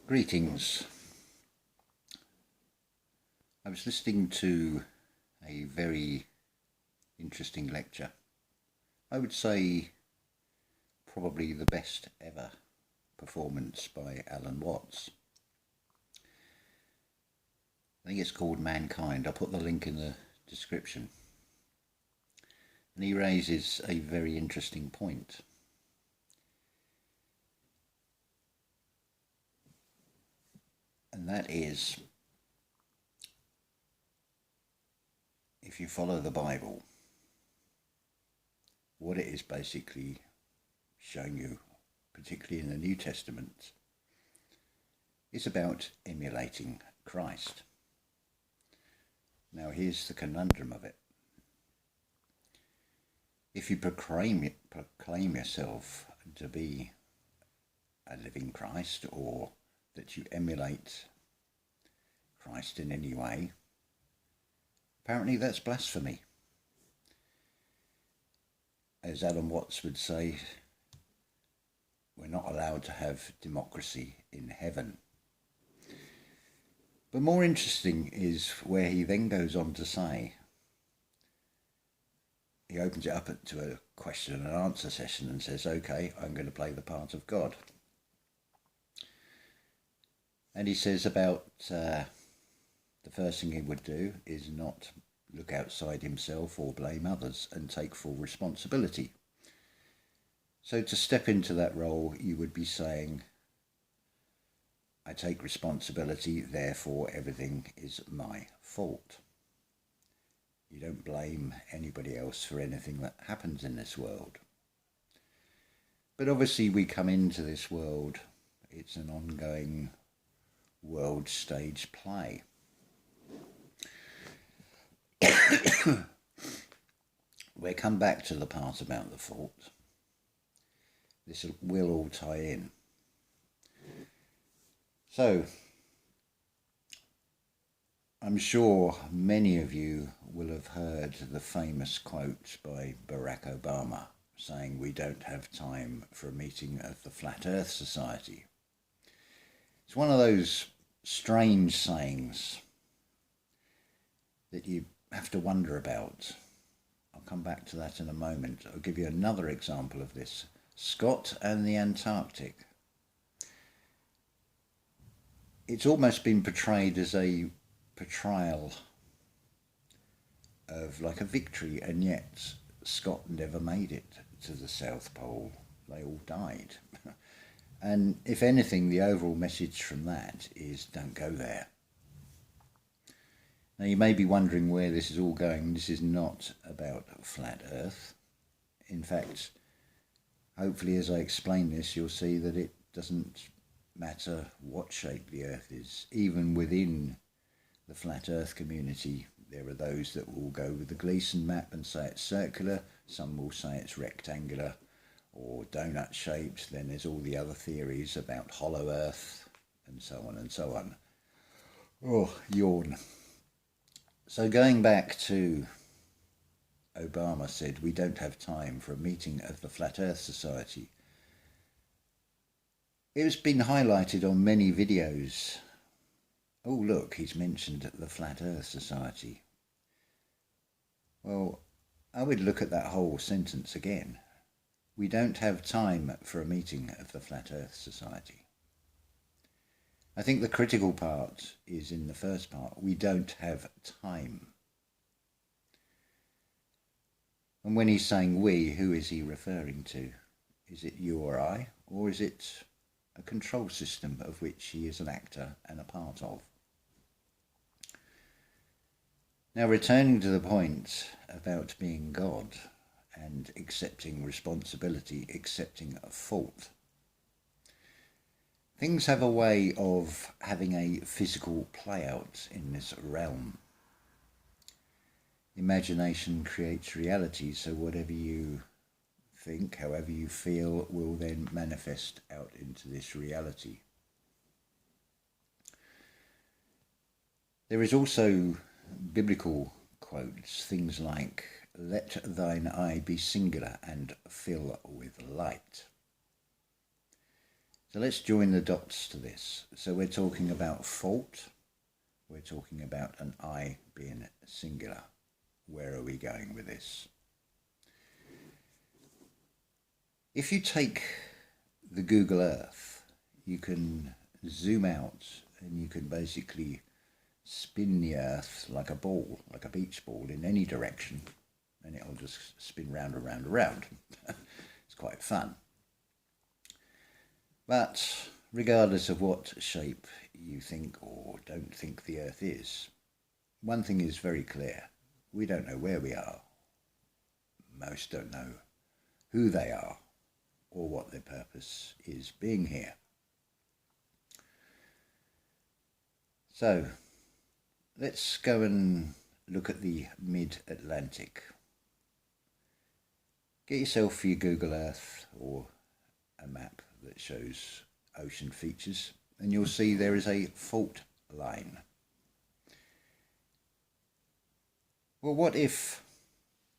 Greetings. I was listening to a very interesting lecture. I would say probably the best ever performance by Alan Watts. I think it's called Mankind. I'll put the link in the description. And he raises a very interesting point. And that is, if you follow the Bible, what it is basically showing you, particularly in the New Testament, is about emulating Christ. Now here's the conundrum of it. If you proclaim yourself to be a living Christ, or that you emulate Christ in any way, apparently that's blasphemy. As Alan Watts would say, we're not allowed to have democracy in heaven. But more interesting is where he then goes on to say, he opens it up to a question and answer session and says, okay, I'm going to play the part of God. And he says about the first thing he would do is not look outside himself or blame others and take full responsibility. So to step into that role, you would be saying, I take responsibility, therefore everything is my fault. You don't blame anybody else for anything that happens in this world. But obviously we come into this world, it's an ongoing world stage play. We'll come back to the part about the fault. This will all tie in. So, I'm sure many of you will have heard the famous quote by Barack Obama saying we don't have time for a meeting of the Flat Earth Society. It's one of those strange sayings that you have to wonder about. I'll come back to that in a moment. I'll give you another example of this. Scott and the Antarctic. It's almost been portrayed as a portrayal of like a victory, and yet Scott never made it to the South Pole. They all died. And if anything, the overall message from that is don't go there. Now you may be wondering where this is all going. This is not about flat Earth. In fact, hopefully as I explain this, you'll see that it doesn't matter what shape the Earth is. Even within the flat Earth community, there are those that will go with the Gleason map and say it's circular. Some will say it's rectangular or donut shaped. Then there's all the other theories about hollow Earth and so on and so on. Oh, yawn. So going back to Obama said we don't have time for a meeting of the Flat Earth Society. It's been highlighted on many videos. Oh look, he's mentioned the Flat Earth Society. Well, I would look at that whole sentence again. We don't have time for a meeting of the Flat Earth Society. I think the critical part is in the first part. We don't have time. And when he's saying we, who is he referring to? Is it you or I? Or is it a control system of which he is an actor and a part of? Now returning to the point about being God and accepting responsibility, accepting a fault. Things have a way of having a physical play out in this realm. Imagination creates reality, so whatever you think, however you feel, will then manifest out into this reality. There is also biblical quotes, things like, let thine eye be singular and fill with light. So let's join the dots to this. So we're talking about fault. We're talking about an I being singular. Where are we going with this? If you take the Google Earth, you can zoom out and you can basically spin the Earth like a ball, like a beach ball, in any direction, and it'll just spin round and round and round. It's quite fun. But regardless of what shape you think or don't think the Earth is, one thing is very clear. We don't know where we are. Most don't know who they are or what their purpose is being here. So let's go and look at the mid-Atlantic. Get yourself your Google Earth or a map that shows ocean features, and you'll see there is a fault line. Well, what if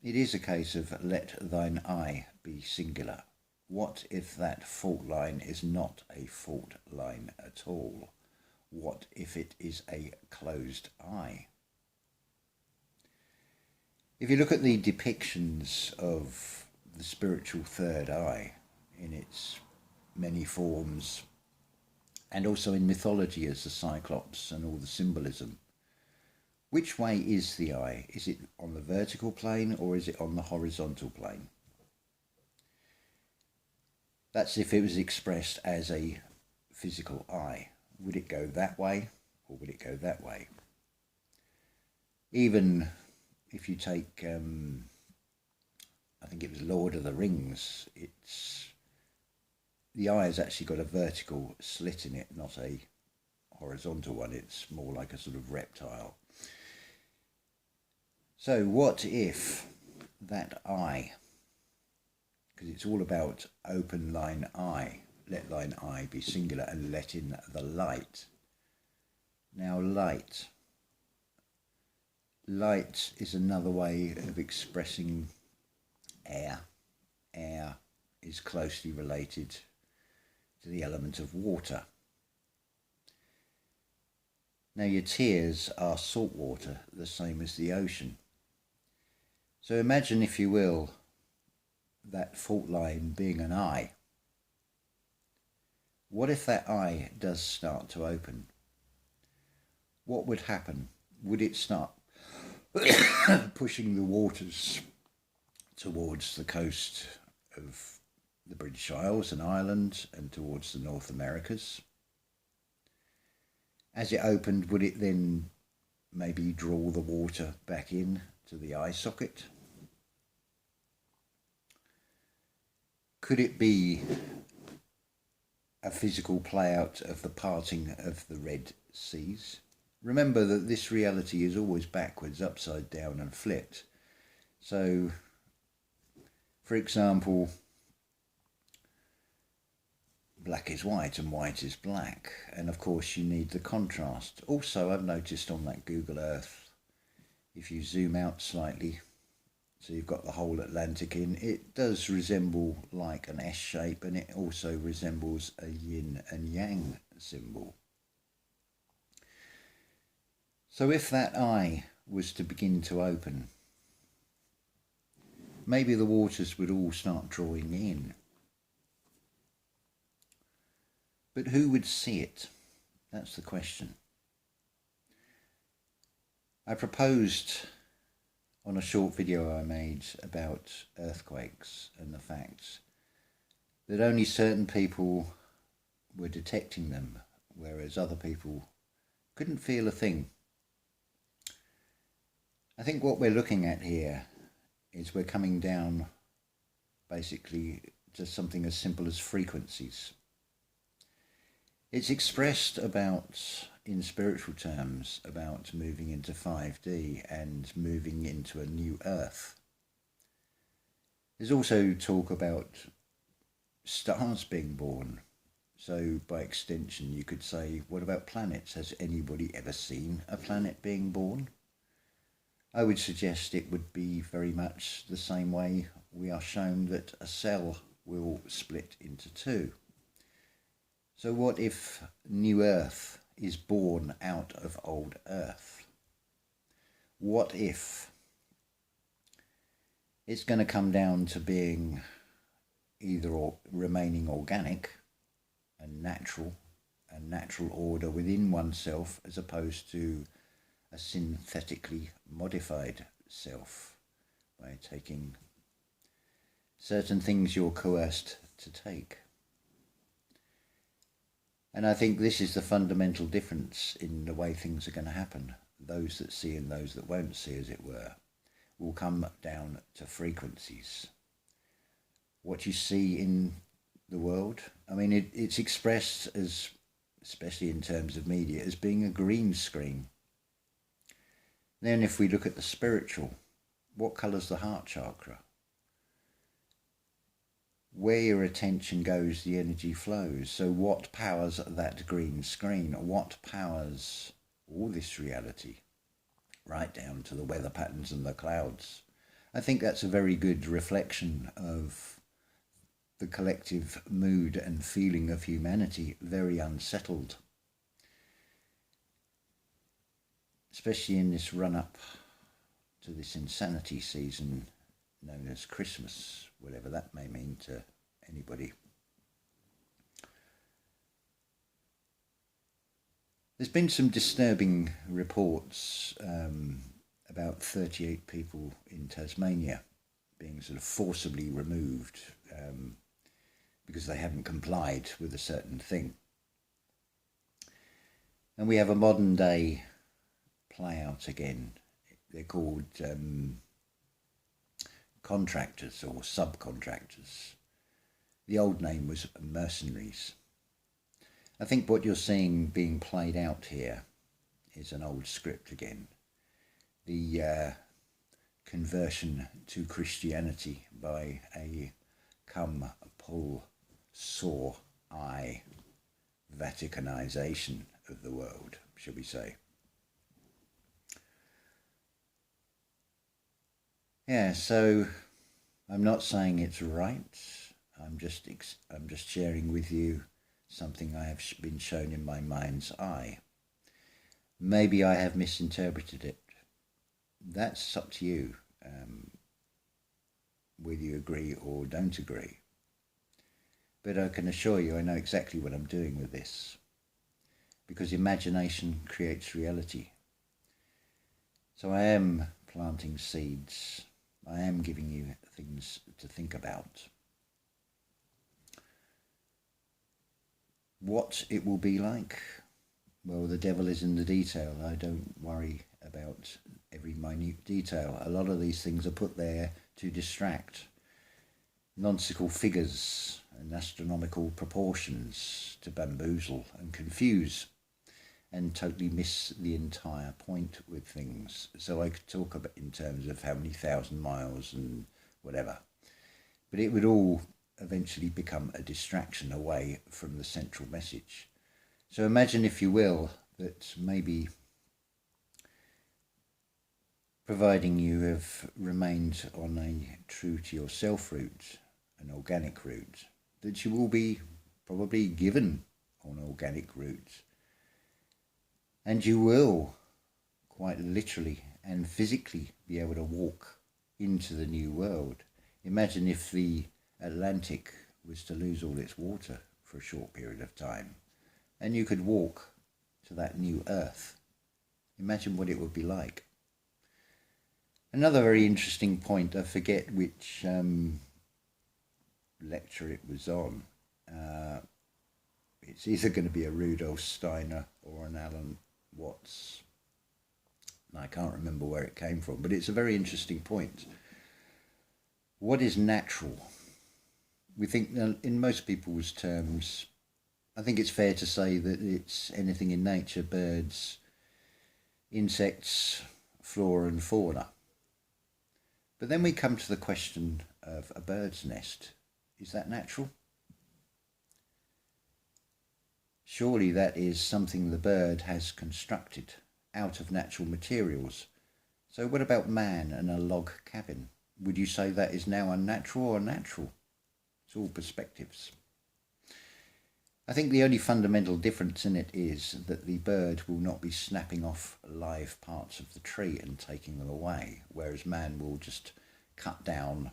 it is a case of let thine eye be singular? What if that fault line is not a fault line at all? What if it is a closed eye? If you look at the depictions of the spiritual third eye in its many forms, and also in mythology as the Cyclops and all the symbolism, which way is the eye? Is it on the vertical plane or is it on the horizontal plane? That's if it was expressed as a physical eye. Would it go that way or would it go that way? Even if you take, I think it was Lord of the Rings, the eye has actually got a vertical slit in it, not a horizontal one. It's more like a sort of reptile. So what if that eye, because it's all about open thine eye, let thine eye be singular and let in the light. Now light is another way of expressing air. Air is closely related to the element of water. Now your tears are salt water, the same as the ocean. So imagine, if you will, that fault line being an eye. What if that eye does start to open? What would happen? Would it start pushing the waters towards the coast of the British Isles and Ireland and towards the North Americas? As it opened, would it then maybe draw the water back in to the eye socket? Could it be a physical play out of the parting of the Red Seas? Remember that this reality is always backwards, upside down and flipped. So, for example, black is white and white is black, and of course you need the contrast. Also, I've noticed on that Google Earth, if you zoom out slightly, so you've got the whole Atlantic in, it does resemble like an S shape, and it also resembles a yin and yang symbol. So if that eye was to begin to open, maybe the waters would all start drawing in. But who would see it? That's the question. I proposed on a short video I made about earthquakes and the fact that only certain people were detecting them, whereas other people couldn't feel a thing. I think what we're looking at here is we're coming down basically to something as simple as frequencies. It's expressed about, in spiritual terms, about moving into 5D and moving into a new Earth. There's also talk about stars being born. So by extension you could say, what about planets? Has anybody ever seen a planet being born? I would suggest it would be very much the same way we are shown that a cell will split into two. So what if new Earth is born out of old Earth? What if it's going to come down to being either remaining organic and natural order within oneself, as opposed to a synthetically modified self by taking certain things you're coerced to take. And I think this is the fundamental difference in the way things are going to happen. Those that see and those that won't see, as it were, will come down to frequencies. What you see in the world, I mean, it's expressed as, especially in terms of media, as being a green screen. Then if we look at the spiritual, what colour's the heart chakra? Where your attention goes, the energy flows. So what powers that green screen? What powers all this reality, right down to the weather patterns and the clouds? I think that's a very good reflection of the collective mood and feeling of humanity, very unsettled. Especially in this run-up to this insanity season known as Christmas, whatever that may mean to anybody. There's been some disturbing reports about 38 people in Tasmania being sort of forcibly removed because they haven't complied with a certain thing. And we have a modern day play out again. They're called contractors or subcontractors. The old name was mercenaries. I think what you're seeing being played out here is an old script again. The conversion to Christianity by a come, pull, saw, eye Vaticanization of the world, shall we say. Yeah, so I'm not saying it's right. I'm just sharing with you something I have been shown in my mind's eye. Maybe I have misinterpreted it. That's up to you, whether you agree or don't agree. But I can assure you I know exactly what I'm doing with this, because imagination creates reality. So I am planting seeds. I am giving you things to think about. What it will be like? Well, the devil is in the detail. I don't worry about every minute detail. A lot of these things are put there to distract. Nonsensical figures and astronomical proportions to bamboozle and confuse and totally miss the entire point with things. So I could talk about in terms of how many thousand miles and whatever, but it would all eventually become a distraction away from the central message. So imagine, if you will, that maybe, providing you have remained on a true to yourself route, an organic route, that you will be probably given on organic route, and you will quite literally and physically be able to walk into the new world. Imagine if the Atlantic was to lose all its water for a short period of time, and you could walk to that new Earth. Imagine what it would be like. Another very interesting point, I forget which lecture it was on. It's either going to be a Rudolf Steiner or an Alan Watts. I can't remember where it came from, but it's a very interesting point. What is natural? We think, in most people's terms, I think it's fair to say that it's anything in nature: birds, insects, flora and fauna. But then we come to the question of a bird's nest. Is that natural? Surely that is something the bird has constructed out of natural materials. So what about man and a log cabin? Would you say that is now unnatural or natural? It's all perspectives. I think the only fundamental difference in it is that the bird will not be snapping off live parts of the tree and taking them away, whereas man will just cut down,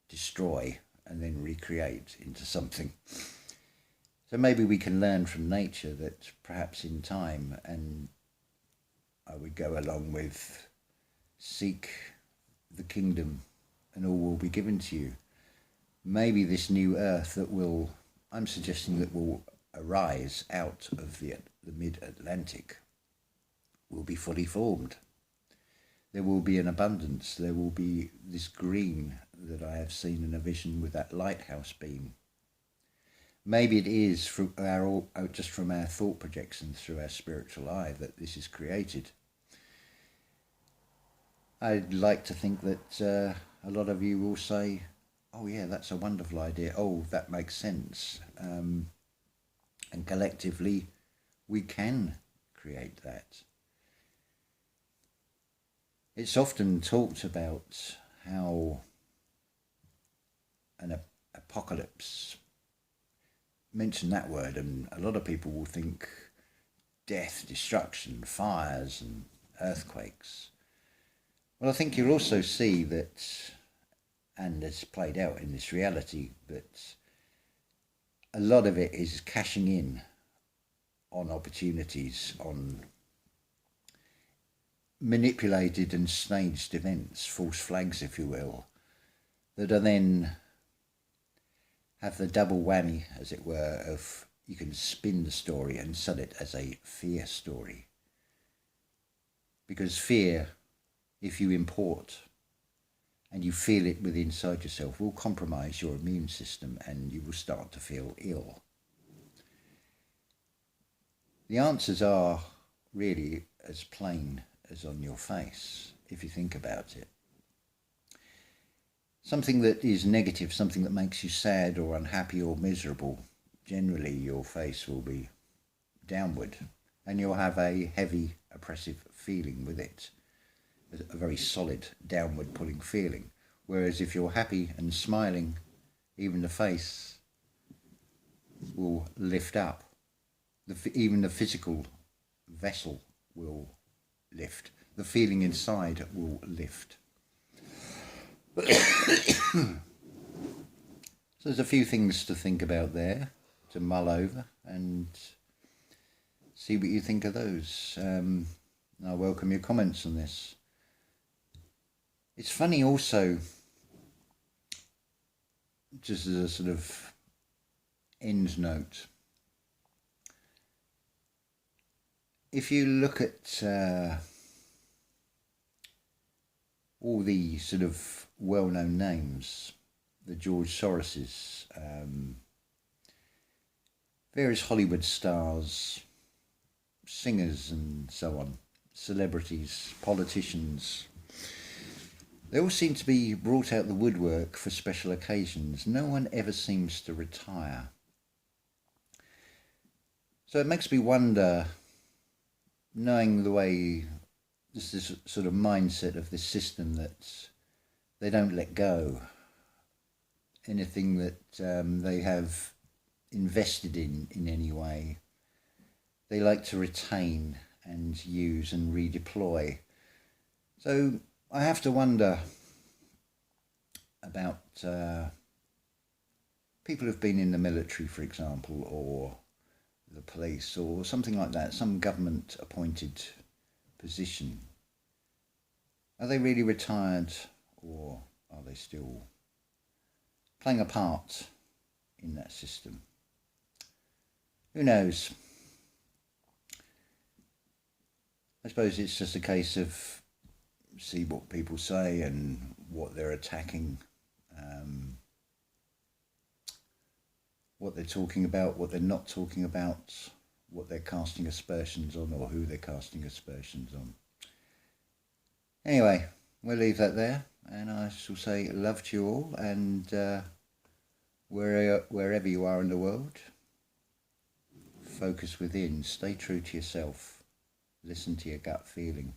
destroy, and then recreate into something. So maybe we can learn from nature that perhaps in time, and I would go along with seek the kingdom and all will be given to you. Maybe this new earth that will, I'm suggesting that will arise out of the mid-Atlantic will be fully formed. There will be an abundance. There will be this green that I have seen in a vision with that lighthouse beam. Maybe it is just from our thought projections through our spiritual eye that this is created. I'd like to think that a lot of you will say, oh yeah, that's a wonderful idea. Oh, that makes sense. And collectively, we can create that. It's often talked about how an apocalypse, mention that word, and a lot of people will think death, destruction, fires and earthquakes. Well, I think you'll also see that, and it's played out in this reality, that a lot of it is cashing in on opportunities, on manipulated and staged events, false flags, if you will, that are then have the double whammy, as it were, of you can spin the story and sell it as a fear story. Because fear, if you import and you feel it within inside yourself, will compromise your immune system and you will start to feel ill. The answers are really as plain as on your face, if you think about it. Something that is negative, something that makes you sad or unhappy or miserable, generally your face will be downward and you'll have a heavy, oppressive feeling with it, a very solid, downward pulling feeling. Whereas if you're happy and smiling, even the face will lift up. Even the physical vessel will lift. The feeling inside will lift. So there's a few things to think about there, to mull over and see what you think of those. I welcome your comments on this. It's funny also, just as a sort of end note, if you look at all the sort of well-known names, the George Soroses, various Hollywood stars, singers and so on, celebrities, politicians, they all seem to be brought out the woodwork for special occasions. No one ever seems to retire. So it makes me wonder, knowing the way this sort of mindset of this system, that they don't let go. Anything that they have invested in any way, they like to retain and use and redeploy. So I have to wonder about people who've been in the military, for example, or the police or something like that, some government appointed position. Are they really retired, or are they still playing a part in that system? Who knows? I suppose it's just a case of see what people say and what they're attacking, what they're talking about, what they're not talking about, what they're casting aspersions on, or who they're casting aspersions on. Anyway, we'll leave that there, and I shall say love to you all, and wherever you are in the world, focus within, stay true to yourself, listen to your gut feeling.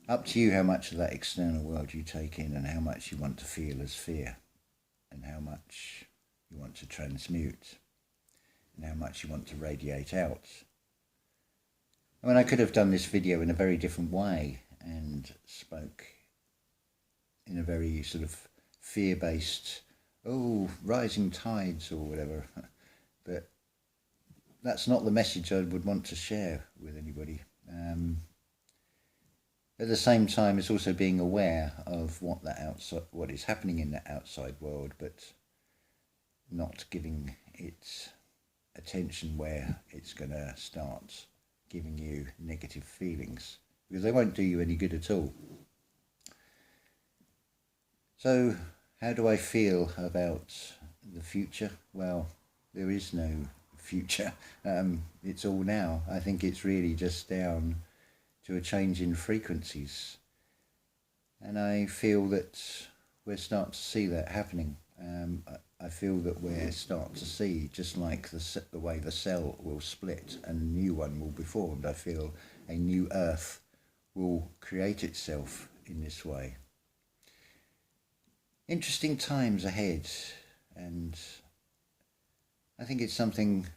Up to you how much of that external world you take in and how much you want to feel as fear and how much you want want to transmute and how much you want to radiate out. I mean, I could have done this video in a very different way and spoke in a very sort of fear-based, oh, rising tides or whatever, but that's not the message I would want to share with anybody. At the same time, it's also being aware of what is happening in the outside world, but not giving it attention where it's going to start giving you negative feelings, because they won't do you any good at all. So, how do I feel about the future? Well, there is no future. It's all now. I think it's really just down to a change in frequencies. And I feel that we're starting to see that happening. I feel that we're starting to see, just like the way the cell will split and a new one will be formed, I feel a new earth will create itself in this way. Interesting times ahead, and I think it's something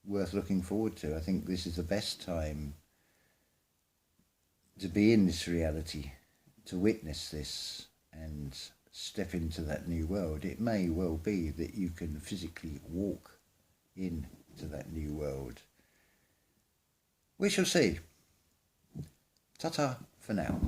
worth looking forward to. I think this is the best time to be in this reality, to witness this and step into that new world. It may well be that you can physically walk into that new world. We shall see. Ta-ta for now.